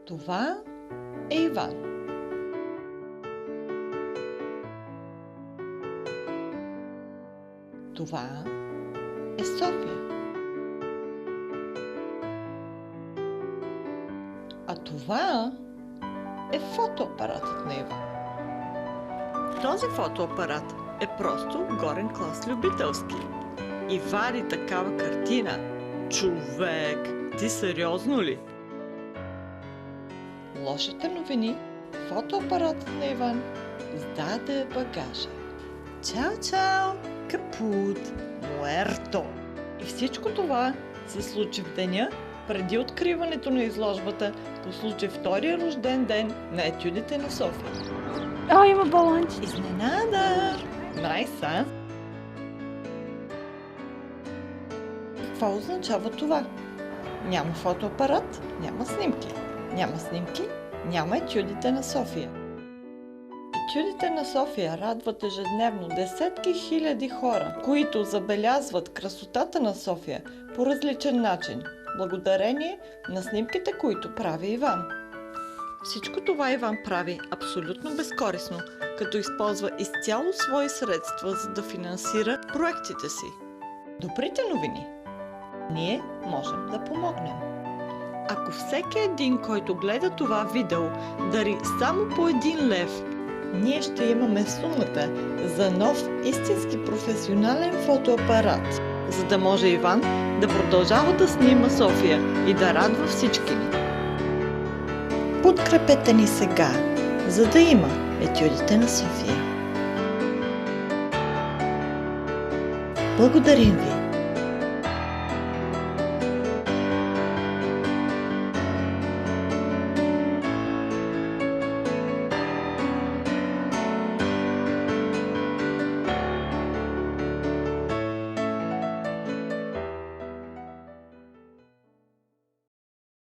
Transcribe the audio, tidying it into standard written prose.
Това е Иван. Това е София. А това е фотоапаратът на Иван. Този фотоапарат е просто горен клас любителски. И вади такава картина. Човек, ти сериозно ли? Лошите новини, фотоапаратът на Иван издаде багажа. Чао, чао! Капут! Муерто! И всичко това се случи в деня преди откриването на изложбата по случай втория рожден ден на етюдите на София. О, има балонче. Изненада! Найса! Какво означава това? Няма фотоапарат, няма снимки. Няма снимки, няма етюдите на София. Етюдите на София радват ежедневно десетки хиляди хора, които забелязват красотата на София по различен начин, благодарение на снимките, които прави Иван. Всичко това Иван прави абсолютно безкорисно, като използва изцяло свои средства, за да финансира проектите си. Добрите новини! Ние можем да помогнем. Ако всеки един, който гледа това видео, дари само по 1 лев, Ние ще имаме сумата за нов истински професионален фотоапарат, за да може Иван да продължава да снима София и да радва всички ни. Подкрепете ни сега, за да има етюдите на София. Благодарим ви!